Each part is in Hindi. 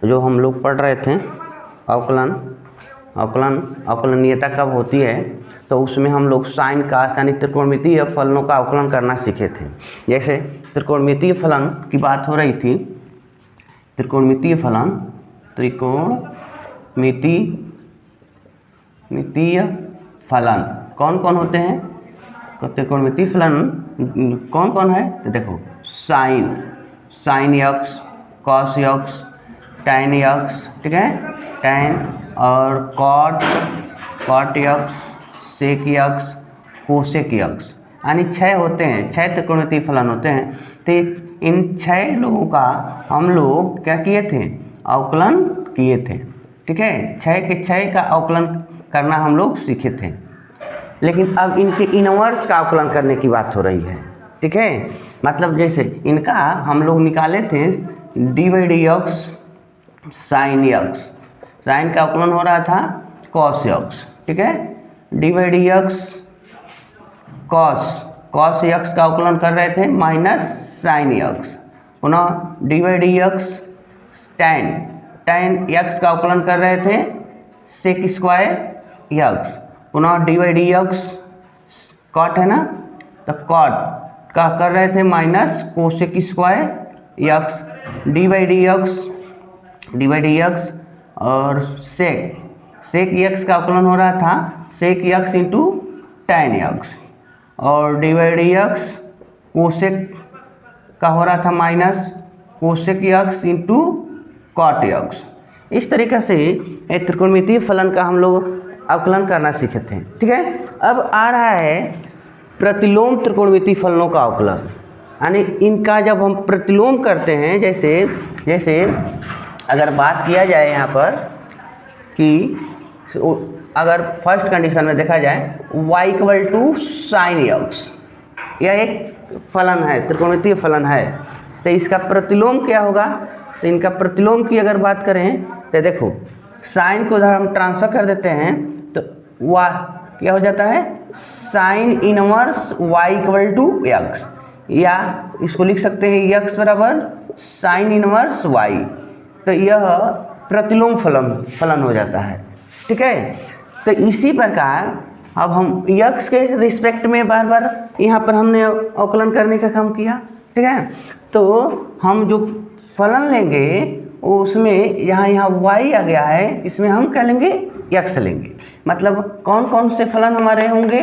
जो हम लोग पढ़ रहे थे अवकलनीयता कब होती है, तो उसमें हम लोग साइन का यानी त्रिकोणमितीय फलनों का अवकलन करना सीखे थे। जैसे त्रिकोणमितीय फलन की बात हो रही थी, त्रिकोणमितीय फलन कौन कौन होते हैं? तो त्रिकोणमितीय फलन कौन कौन है? तो देखो sign x, cos x, tan x, ठीक है, टैन और कॉट यक्स, सेक यक्स, कोसेक यक्स, यानी 6 होते हैं, 6 त्रिकोणमितीय फलन होते हैं। तो इन 6 लोगों का हम लोग क्या किए थे? अवकलन किए थे, ठीक है। 6 के 6 का अवकलन करना हम लोग सीखे थे। लेकिन अब इनके इनवर्स का अवकलन करने की बात हो रही है, ठीक है। मतलब जैसे इनका हम लोग निकाले थे dy/dx साइन यक्स, साइन का अवकलन हो रहा था कॉस यक्स, ठीक है। dy/dx कॉस यक्स का अवकलन कर रहे थे माइनस साइन यक्स। पुनः dy/dx टैन यक्स का अवकलन कर रहे थे सेक स्क्वायर यक्स। पुनः dy/dx कॉट है ना, तो कॉट का कर रहे थे minus cosec square x. dy/dx और सेक यक्स का अवकलन हो रहा था sec x into tan x, और dy/dx कोसेक का हो रहा था minus cosec x into cot x. इस तरीके से एक त्रिकोणमितीय फलन का हम लोग अवकलन करना सीखे थे, ठीक है। अब आ रहा है प्रतिलोम त्रिकोणमितीय फलनों का अवकलन, यानी इनका जब हम प्रतिलोम करते हैं, जैसे अगर बात किया जाए यहाँ पर कि अगर फर्स्ट कंडीशन में देखा जाए y साइन यक्स, यह एक फलन है, त्रिकोणमितीय फलन है, तो इसका प्रतिलोम क्या होगा? तो इनका प्रतिलोम की अगर बात करें तो देखो साइन को उधर हम ट्रांसफर कर देते हैं तो क्या हो जाता है? साइन इनवर्स y x, या इसको लिख सकते हैं x बराबर साइन इनवर्स y। तो यह प्रतिलोम फलन हो जाता है, ठीक है। तो इसी प्रकार अब हम x के रिस्पेक्ट में बार बार यहाँ पर हमने अवकलन करने का काम किया, ठीक है। तो हम जो फलन लेंगे उसमें यहाँ y आ गया है, इसमें हम क्या लेंगे? x लेंगे। मतलब कौन कौन से फलन हमारे होंगे?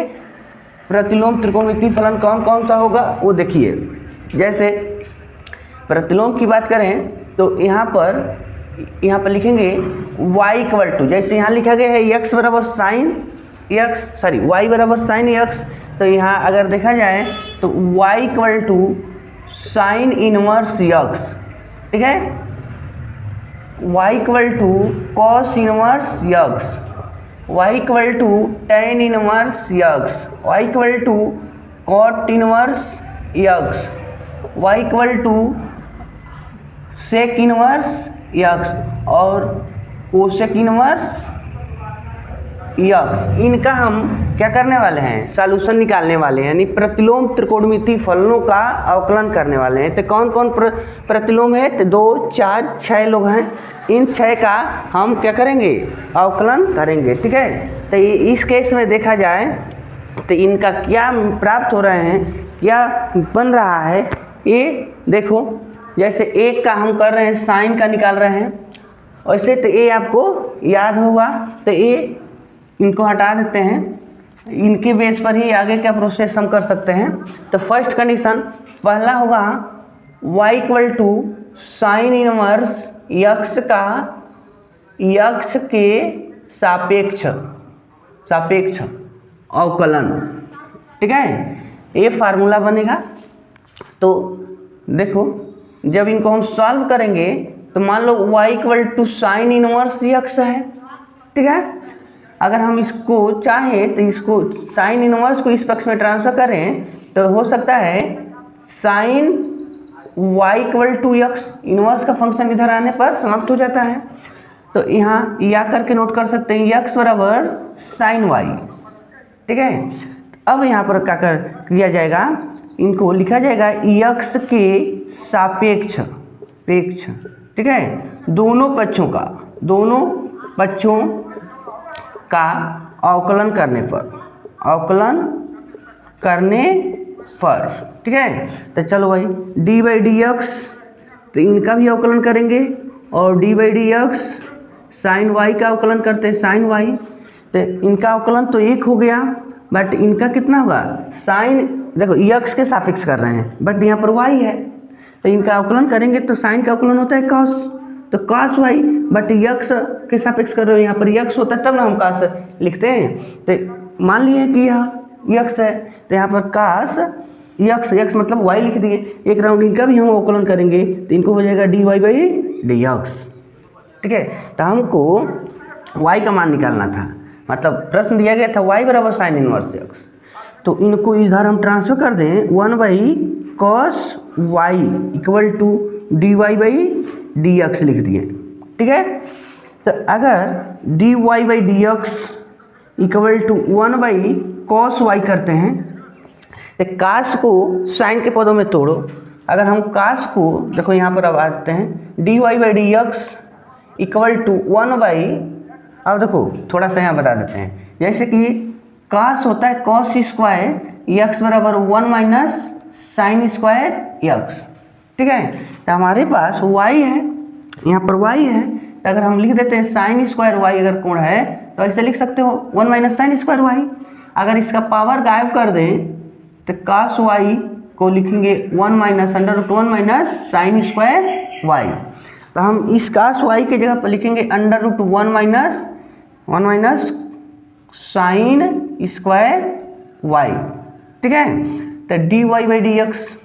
प्रतिलोम त्रिकोणमितीय फलन कौन कौन सा होगा वो देखिए। जैसे प्रतिलोम की बात करें तो यहाँ पर लिखेंगे y जैसे यहाँ लिखा गया है x बराबर साइन y बराबर साइन यक्स, तो यहाँ अगर देखा जाए तो y साइन इनवर्स यक्स, ठीक है, y cos inverse x, y tan inverse x, y cot inverse x, y sec inverse x और कोसेक इनवर्स यक्स। इनका हम क्या करने वाले हैं? सॉल्यूशन निकालने वाले हैं, यानी प्रतिलोम त्रिकोणमितीय फलनों का अवकलन करने वाले हैं। तो कौन कौन प्रतिलोम है? तो 2, 4, 6 लोग हैं। इन 6 का हम क्या करेंगे? अवकलन करेंगे, ठीक है। तो इस केस में देखा जाए तो इनका क्या प्राप्त हो रहे हैं, क्या बन रहा है, ये देखो। जैसे एक का हम कर रहे हैं साइन का निकाल रहे हैं, वैसे तो ये आपको याद होगा, तो ये इनको हटा देते हैं, इनके बेस पर ही आगे का प्रोसेस हम कर सकते हैं। तो फर्स्ट कंडीशन पहला होगा y साइन इनवर्स यक्स का यक्स के सापेक्ष अवकलन, ठीक है, ये फार्मूला बनेगा। तो देखो जब इनको हम सॉल्व करेंगे तो मान लो y साइन इनवर्स यक्स है, ठीक है। अगर हम इसको चाहें तो इसको साइन इनवर्स को इस पक्ष में ट्रांसफर करें तो हो सकता है साइन y यक्स, इनवर्स का फंक्शन इधर आने पर समाप्त हो जाता है। तो यहाँ या करके नोट कर सकते हैं यक्स बराबर साइन y, ठीक है। अब यहाँ पर क्या किया जाएगा? इनको लिखा जाएगा यक्स के सापेक्ष ठीक है, दोनों पक्षों का अवकलन करने पर, ठीक है। तो चलो भाई डी बाई डी एक्स, तो इनका भी अवकलन करेंगे, और d by d x sine y का अवकलन करते हैं, साइन वाई। तो इनका अवकलन तो एक हो गया, बट इनका कितना होगा, साइन, देखो यक्स के सापेक्ष कर रहे हैं बट यहाँ पर वाई है, तो इनका अवकलन करेंगे तो साइन का अवकलन होता है कॉस, तो कॉस वाई, बट यक्स के सापेक्ष कर रहे हो, यहाँ पर यक्स होता है तब ना हम कॉस लिखते हैं। तो मान लिए कि यह यक्स है, तो यहाँ पर कॉस यक्स मतलब वाई लिख दिए। एक राउंड इनका भी हम अवकलन करेंगे तो इनको हो जाएगा d y by d x, ठीक है। तो हमको वाई का मान निकालना था, मतलब प्रश्न दिया गया था वाई बराबर साइन इनवर्स एक्स, तो इनको इधर हम ट्रांसफर कर दें, 1 cos y equal to d y by d x लिख दिए, ठीक है। तो अगर d y by d x equal to 1 cos y करते हैं, तो कास को साइन के पदों में तोड़ो। अगर हम कास को, देखो यहाँ पर अब आते हैं, d y by d x equal to 1 अब देखो थोड़ा सा यहाँ बता देते हैं, जैसे कि कास होता है कॉस स्क्वायर एक्स बराबर 1 माइनस साइन स्क्वायर एक्स, ठीक है। तो हमारे पास वाई है, यहाँ पर वाई है, तो अगर हम लिख देते हैं साइन स्क्वायर वाई अगर कोण है तो ऐसे लिख सकते हो 1 माइनस साइन स्क्वायर वाई। अगर इसका पावर गायब कर दें तो कास वाई को लिखेंगे 1 minus under root 1 minus sine square y. तो हम इस कास वाई के जगह पर लिखेंगे under root 1 minus sine square y, ठीक है। तो d y by d x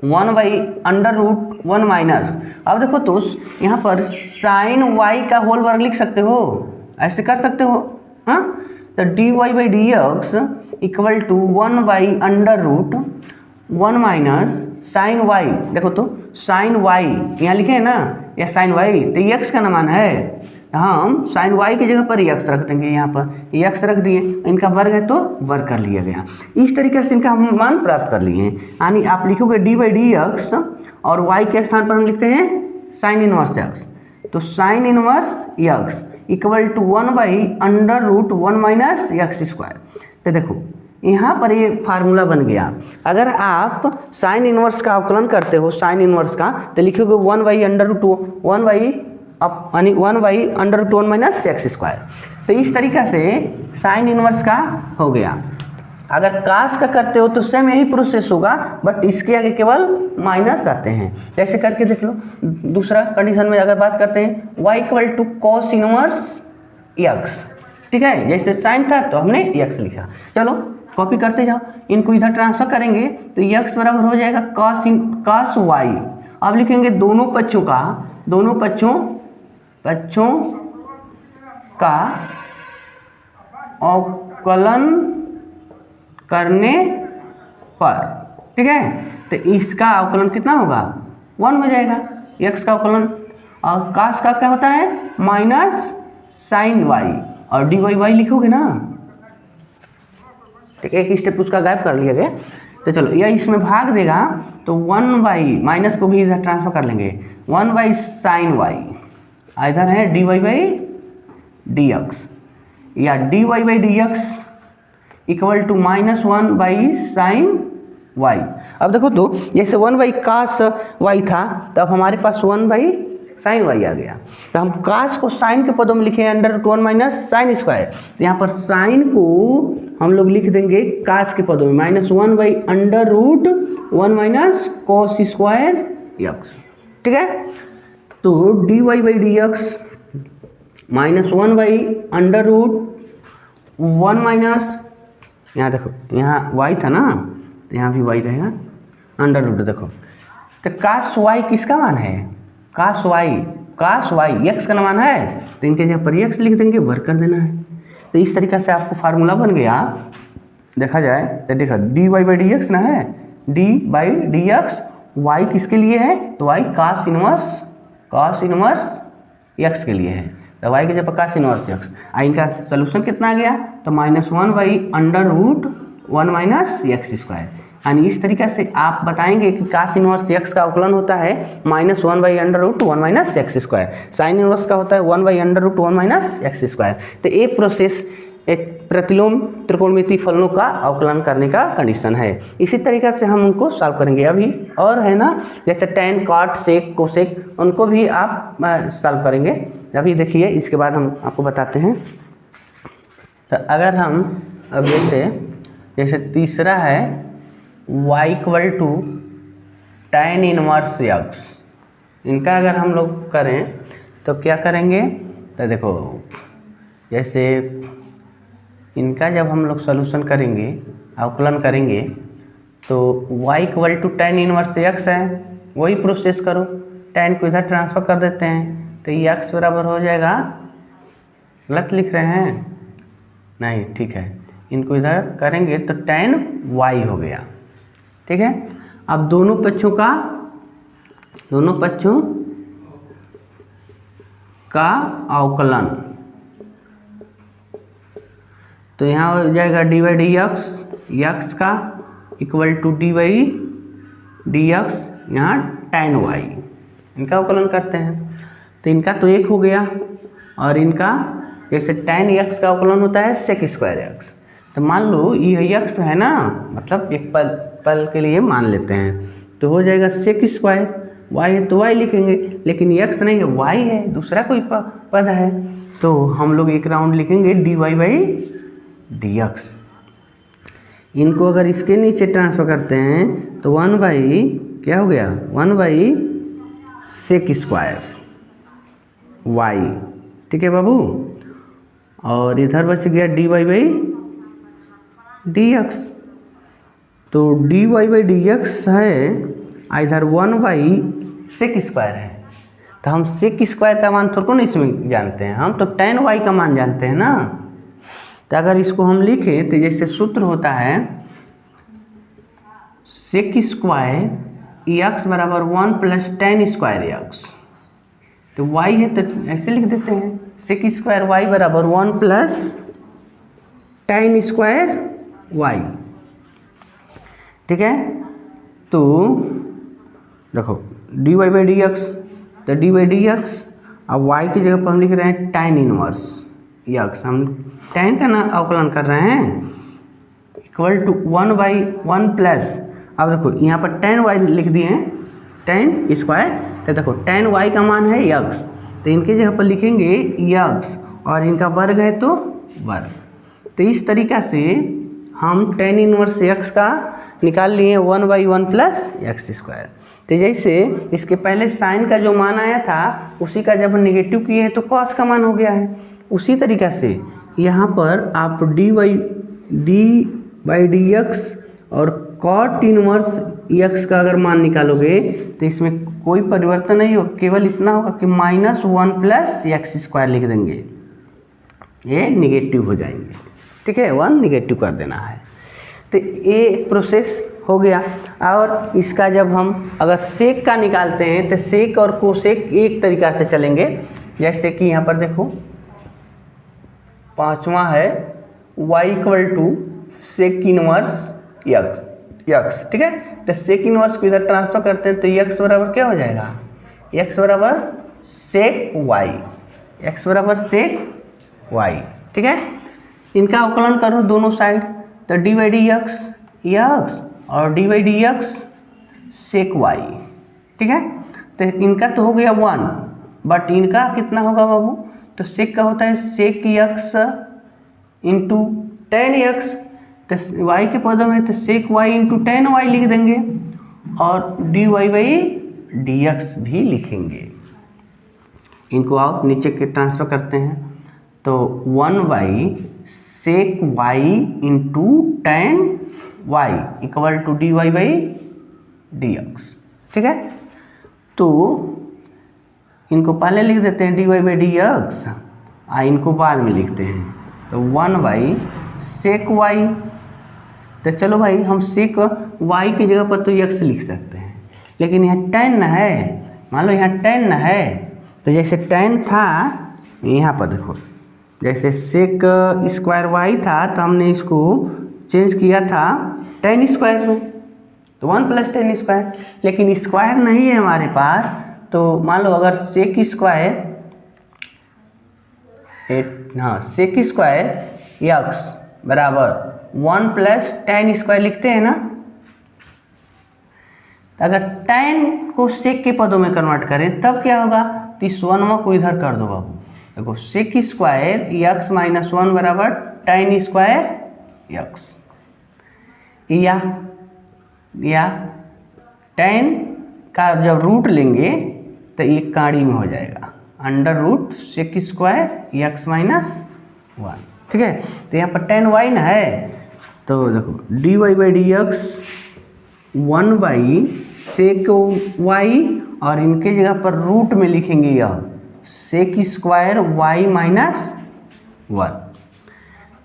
1/√1 minus, अब देखो तो यहाँ पर साइन वाई का होल वर्ग लिख सकते हो, ऐसे कर सकते हो, हाँ। तो d y by d x equal to 1/√1 minus sine y, देखो तो साइन वाई यहाँ लिखे हैं ना, या साइन वाई, तो एक्स का मान है, हम साइन वाई की जगह पर एक्स रख देंगे, यहाँ पर एक्स रख दिए, इनका वर्ग है तो वर्ग कर लिया गया। इस तरीके से इनका हम मान प्राप्त कर लिए हैं। यानी आप लिखोगे डी बाई डी एक्स और वाई के स्थान पर हम लिखते हैं साइन इनवर्स एक्स, तो sine inverse x equal to 1/√1 minus x square. तो देखो यहाँ पर ये फार्मूला बन गया। अगर आप साइन इनवर्स का अवकलन करते हो, साइन इनवर्स का, तो लिखोगे 1/√1 माइनस एक्स स्क्वायर। तो इस तरीक़ा से साइन इनवर्स का हो गया। अगर कास का करते हो तो सेम यही प्रोसेस होगा, बट इसके आगे केवल माइनस आते हैं। जैसे करके देख लो, दूसरा कंडीशन में अगर बात करते हैं y equal to cos inverse x, ठीक है। जैसे साइन था तो हमने एक्स लिखा, चलो कॉपी करते जाओ, इनको इधर ट्रांसफर करेंगे तो एक्स बराबर हो जाएगा कॉस वाई। अब लिखेंगे दोनों पक्षों का अवकलन करने पर, ठीक है। तो इसका अवकलन कितना होगा, 1 हो जाएगा x का अवकलन, और कास का क्या होता है माइनस साइन वाई, और डी वाई वाई लिखोगे ना, ठीक, एक स्टेप उसका गायब कर लिया गया। तो चलो यह इसमें भाग देगा तो 1 माइनस को भी इधर ट्रांसफर कर लेंगे, 1 साइन वाई, इधर है d y by d x, या d y by d x equal to -1 sine y. अब देखो तो जैसे 1 कास वाई था, तब हमारे पास 1 साइन वाई आ गया। तो हम कास को साइन के पदों में लिखे under root 1 minus sine square, तो यहाँ पर साइन को हम लोग लिख देंगे कास के पदों में -1/√1 माइनस कॉस स्क्वायर एक्स, ठीक है। तो d y by d x -1/√1 minus, यहाँ देखो यहाँ y था ना, तो यहाँ भी y रहेगा अंडर रूट। देखो तो कास y किसका मान है, कास y x का मान है, तो इनके जगह पर x लिख देंगे, वर्क कर देना है। तो इस तरीक़े से आपको फार्मूला बन गया। देखा जाए तो देखो d y by d x ना है, d by d x y किसके लिए है, तो y कास इनवर्स x के लिए है, तो y के जगह कास इनवर्स x। इनका सोल्यूशन कितना आ गया, तो -1/√1 माइनस एक्स स्क्वायर। यानी इस तरीके से आप बताएंगे कि cos इनवर्स x का अवकलन होता है -1/√1 - x², साइन इनवर्स का होता है 1/√1 - x²। तो ये प्रोसेस एक प्रतिलोम त्रिकोणमितीय फलनों का अवकलन करने का कंडीशन है। इसी तरीके से हम उनको सॉल्व करेंगे अभी, और है ना, जैसे tan, cot, sec, cosec, उनको भी आप सॉल्व करेंगे अभी। देखिए इसके बाद हम आपको बताते हैं। तो अगर हम अब जैसे तीसरा है y = tan इनवर्स x, इनका अगर हम लोग करें तो क्या करेंगे, तो देखो जैसे इनका जब हम लोग सॉल्यूशन करेंगे, अवकलन करेंगे, तो y = tan इनवर्स x है, वही प्रोसेस करो, tan को इधर ट्रांसफर कर देते हैं तो ये x बराबर हो जाएगा, गलत लिख रहे हैं नहीं, ठीक है, इनको इधर करेंगे तो tan y हो गया, ठीक है। अब दोनों पक्षों का अवकलन, तो यहाँ हो जाएगा dy/dx, x का इक्वल टू dy/dx, यहाँ tan y, इनका अवकलन करते हैं तो इनका तो एक हो गया, और इनका जैसे tan x का अवकलन होता है sec²x, तो मान लो ये x है ना, मतलब एक पल के लिए मान लेते हैं, तो हो जाएगा sec², y है तो y लिखेंगे, लेकिन x नहीं है, y है, दूसरा कोई पद है, तो हम लोग एक राउंड लिखेंगे dy/dx। इनको अगर इसके नीचे ट्रांसफर करते हैं तो 1 बाई क्या हो गया, 1/sec²y, ठीक है बाबू, और इधर बच गया dy/dx, तो dy/dx है, इधर 1/sec² है, तो हम sec² का मान थोड़ा नहीं इसमें जानते हैं, हम तो tan y का मान जानते हैं ना। तो अगर इसको हम लिखें तो जैसे सूत्र होता है sec² x = 1 + tan²x, तो y है तो ऐसे लिख देते हैं sec² y = 1 + tan²y, ठीक है। तो देखो dy/dx, तो dy/dx, अब y की जगह पर हम लिख रहे हैं tan इनवर्स x, हम tan का ना अवकलन कर रहे हैं, इक्वल टू 1/1 प्लस, अब देखो यहाँ पर tan y लिख दिए हैं, tan², तो देखो tan y का मान है x, तो इनके जगह पर लिखेंगे x, और इनका वर्ग है तो वर्ग। तो इस तरीक़ा से हम tan इनवर्स x का निकाल लिए 1/1 + x²। तो जैसे इसके पहले साइन का जो मान आया था उसी का जब निगेटिव किए हैं तो कॉस का मान हो गया है, उसी तरीक़ा से यहाँ पर आप dy/dx और cot इनवर्स x का अगर मान निकालोगे तो इसमें कोई परिवर्तन नहीं होगा, केवल इतना होगा कि -1 + x² लिख देंगे, ये निगेटिव हो जाएंगे, ठीक है, 1 निगेटिव कर देना है। तो ये प्रोसेस हो गया। और इसका जब हम अगर सेक का निकालते हैं तो सेक और कोसेक एक तरीक़ा से चलेंगे, जैसे कि यहाँ पर देखो पांचवा है y = sec इनवर्स x, ठीक है। तो sec इनवर्स को इधर ट्रांसफर करते हैं तो x बराबर क्या हो जाएगा, x बराबर sec y, ठीक है। इनका अवकलन करो दोनों साइड, तो dy/dx x और dy/dx sec y, ठीक है। तो इनका तो हो गया 1, बट इनका कितना होगा बाबू, तो सेक का होता है sec x into tan x, तो y के पदों में तो sec y into tan y लिख देंगे, और dy/dx भी लिखेंगे। इनको आप नीचे के ट्रांसफर करते हैं तो 1/sec y into tan y equal to dy/dx, ठीक है। तो इनको पहले लिख देते हैं dy/dx, इनको बाद में लिखते हैं, तो 1/sec y। तो चलो भाई हम sec y की जगह पर तो x लिख सकते हैं, लेकिन यहाँ tan है, मान लो यहाँ tan है, तो जैसे tan था यहाँ पर देखो, जैसे sec² y था तो हमने इसको चेंज किया था tan² में, तो 1 + 10 स्क्वायर, लेकिन स्क्वायर नहीं है हमारे पास, तो मान लो अगर सेक स्क्वायर यक्स बराबर 1 + tan स्क्वायर लिखते हैं ना। अगर tan को सेक के पदों में कन्वर्ट करें तब क्या होगा, तो इस 1 को इधर कर दो बाबू। देखो सेक स्क्वायर यक्स माइनस 1 बराबर tan स्क्वायर यक्स, या tan का जब रूट लेंगे तो ये काड़ी में हो जाएगा √ सेक स्क्वायर यक्स माइनस 1, ठीक है। तो यहाँ पर tan y ना है, तो देखो dy/dx 1 सेक y, और इनके जगह पर रूट में लिखेंगे यह सेक स्क्वायर y माइनस 1।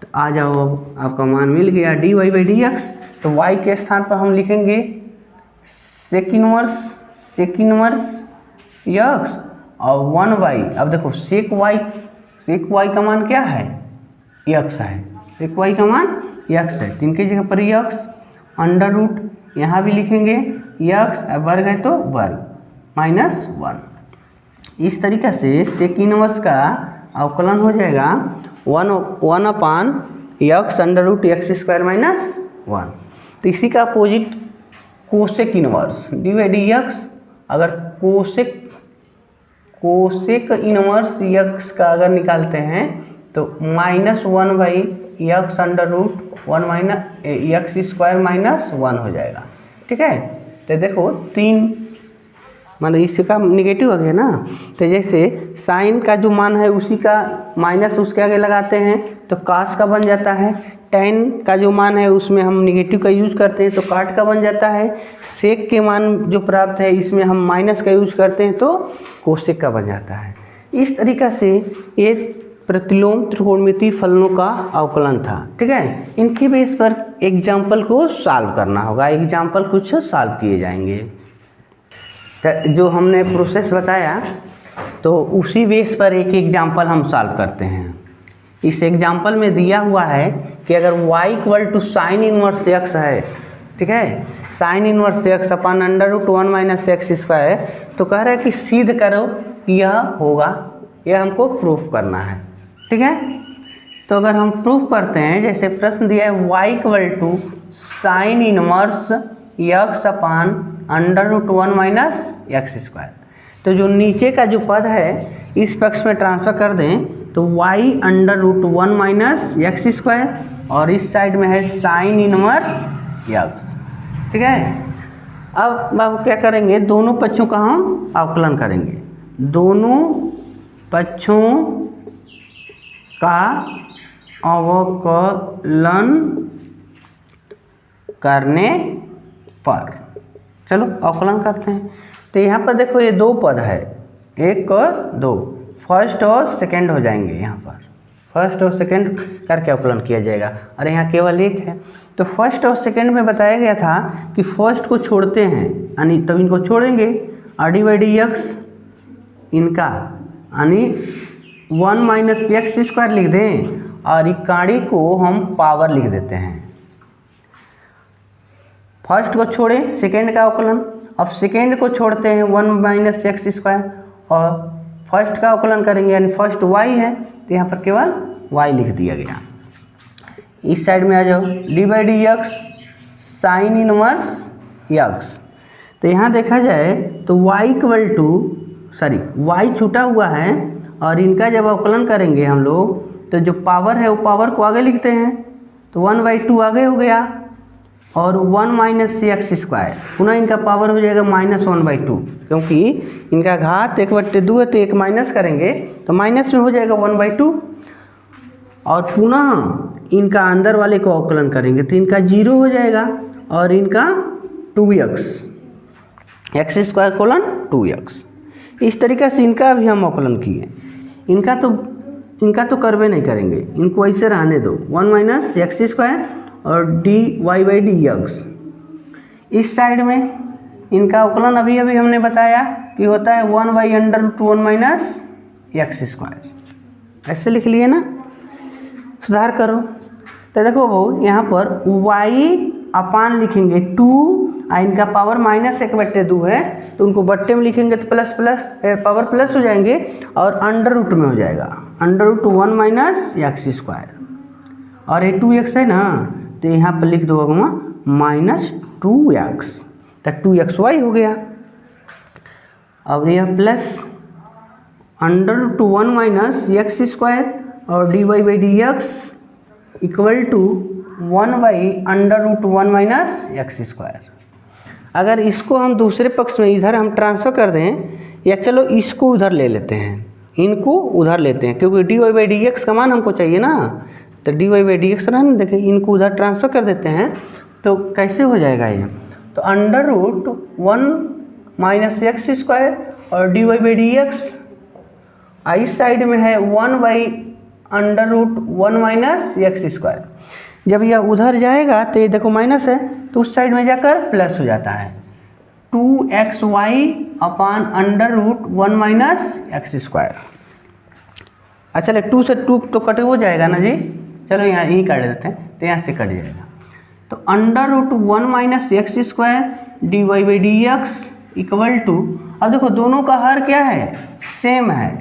तो आ जाओ, अब आपका मान मिल गया dy/dx। तो y के स्थान पर हम लिखेंगे सेक इनवर्स यक्स और 1 अब देखो सेक y का मान क्या है, यक्स है, सेक y का मान यक्स है, तो इनके जगह पर यक्स √ यहाँ भी लिखेंगे यक्स, वर्ग है तो वर्ग माइनस 1। इस तरीक़ा से सेक इनवर्स का अवकलन हो जाएगा 1/x √x² माइनस 1। तो इसी का अपोजिट कोसेक इनवर्स dy/dx, अगर कोसेक इनवर्स यक्स का अगर निकालते हैं तो -1/x √1 - x² -1 हो जाएगा, ठीक है। तो देखो 3 मतलब इसका निगेटिव आ गया ना, तो जैसे साइन का जो मान है उसी का माइनस उसके आगे लगाते हैं तो कास का बन जाता है, tan का जो मान है उसमें हम निगेटिव का यूज करते हैं तो काट का बन जाता है, सेक के मान जो प्राप्त है इसमें हम माइनस का यूज करते हैं तो कोसेक का बन जाता है। इस तरीक़ा से ये प्रतिलोम त्रिकोणमितीय फलनों का अवकलन था, ठीक है। इनके बेस पर एग्जाम्पल को सॉल्व करना होगा, एग्जाम्पल कुछ सॉल्व किए जाएंगे। तो जो हमने प्रोसेस बताया तो उसी बेस पर एक एग्जाम्पल हम सॉल्व करते हैं। इस एग्जाम्पल में दिया हुआ है कि अगर y = sin इनवर्स x है, ठीक है, sin इनवर्स x अपन √1 - x², तो कह रहा है कि सिद्ध करो यह होगा, यह हमको प्रूफ करना है, ठीक है। तो अगर हम प्रूफ करते हैं, जैसे प्रश्न दिया है y = sin इनवर्स x अपन √1 - x², तो जो नीचे का जो पद है इस पक्ष में ट्रांसफर कर दें तो y √1 - x² और इस साइड में है sin इनवर्स x, ठीक है। अब क्या करेंगे, दोनों पक्षों का हम अवकलन करेंगे, दोनों पक्षों का अवकलन करने पर, चलो अवकलन करते हैं। तो यहाँ पर देखो ये 2 पद है, 1 और 2, फर्स्ट और सेकंड हो जाएंगे, यहाँ पर फर्स्ट और सेकंड करके अवकलन किया जाएगा, और यहाँ केवल 1 है। तो फर्स्ट और सेकंड में बताया गया था कि फर्स्ट को छोड़ते हैं, यानी तब इनको छोड़ेंगे, dy/dx इनका यानी 1 - x² लिख दें, और इकाड़ी को हम पावर लिख देते हैं। फर्स्ट को छोड़ें, सेकेंड का अवकलन, अब सेकेंड को छोड़ते हैं 1 - x², और फर्स्ट का अवकलन करेंगे, यानी फर्स्ट y है तो यहाँ पर केवल y लिख दिया गया। इस साइड में आ जाओ, dy/dx sin इनवर्स x। तो यहाँ देखा जाए तो y छूटा हुआ है, और इनका जब अवकलन करेंगे हम लोग तो जो पावर है वो पावर को आगे लिखते हैं, तो 1/2 आगे हो गया, और 1 - x², पुनः इनका पावर हो जाएगा -1/2, क्योंकि इनका घात 1/2 है तो एक माइनस करेंगे तो माइनस में हो जाएगा 1/2, और पुनः इनका अंदर वाले को अवकलन करेंगे तो इनका 0 हो जाएगा, और इनका 2x x² 2x। इस तरीक़े से इनका भी हम अवकलन किए। इनका तो करवे नहीं करेंगे, इनको ऐसे रहने दो, 1 - x² और dy/dx। इस साइड में इनका अवकलन अभी हमने बताया कि होता है 1/√1 - x², ऐसे लिख लिए ना, सुधार करो। तो देखो भाऊ यहाँ पर y अपान लिखेंगे 2 इनका पावर -1/2 है, तो उनको बट्टे में लिखेंगे तो प्लस प्लस पावर प्लस हो जाएंगे और अंडर रूट में हो जाएगा, अंडर रूट 1 - x स्क्वायर। और ये 2x है ना, तो यहाँ पर लिख दो -2x, तो 2xy हो गया। अब यह plus under root 1 - x square और dy/dx equal to 1/√1 - x square. अगर इसको हम दूसरे पक्ष में इधर हम ट्रांसफ़र कर दें, या चलो इसको उधर ले लेते हैं, इनको उधर लेते हैं, क्योंकि dy/dx का मान हमको चाहिए ना, तो dy/dx ना देखें, इनको उधर ट्रांसफ़र कर देते हैं तो कैसे हो जाएगा ये, तो अंडर रूट 1 - x स्क्वायर और dy/dx इस साइड में है 1/√1 - x स्क्वायर। जब यह उधर जाएगा तो ये देखो माइनस है, तो उस साइड में जाकर प्लस हो जाता है, 2xy/√1 - x स्क्वायर। अच्छा, 2 से 2 तो कट हो जाएगा ना जी, चलो यहाँ यहीं काट देते हैं, तो यहाँ से कट जाएगा। तो अंडर√1 - x square dy/dx equal to, अब देखो दोनों का हर क्या है, सेम है,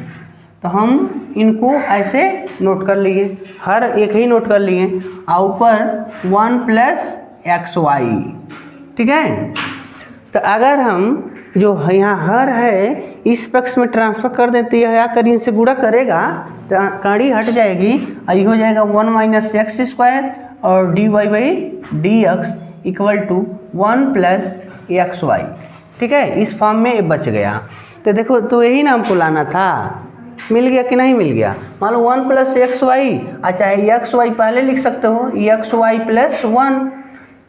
तो हम इनको ऐसे नोट कर लिए, हर एक ही नोट कर लिए, और ऊपर 1 + xy, ठीक है। तो अगर हम जो यहाँ हर है इस पक्ष में ट्रांसफ़र कर देते हैं, आकर इनसे गुणा करेगा तो कड़ी हट जाएगी, ये हो जाएगा 1 - x स्क्वायर और dy/dx इक्वल टू 1 + xy, ठीक है। इस फॉर्म में ये बच गया। तो देखो, तो यही ना हमको लाना था, मिल गया कि नहीं मिल गया। मान लो 1 + xy, अच्छा xy पहले लिख सकते हो, xy + 1,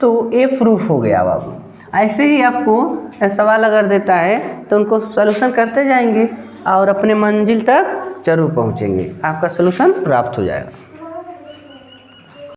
तो ये प्रूफ हो गया बाबू। ऐसे ही आपको सवाल अगर देता है तो उनको सॉल्यूशन करते जाएंगे और अपने मंजिल तक जरूर पहुंचेंगे, आपका सॉल्यूशन प्राप्त हो जाएगा।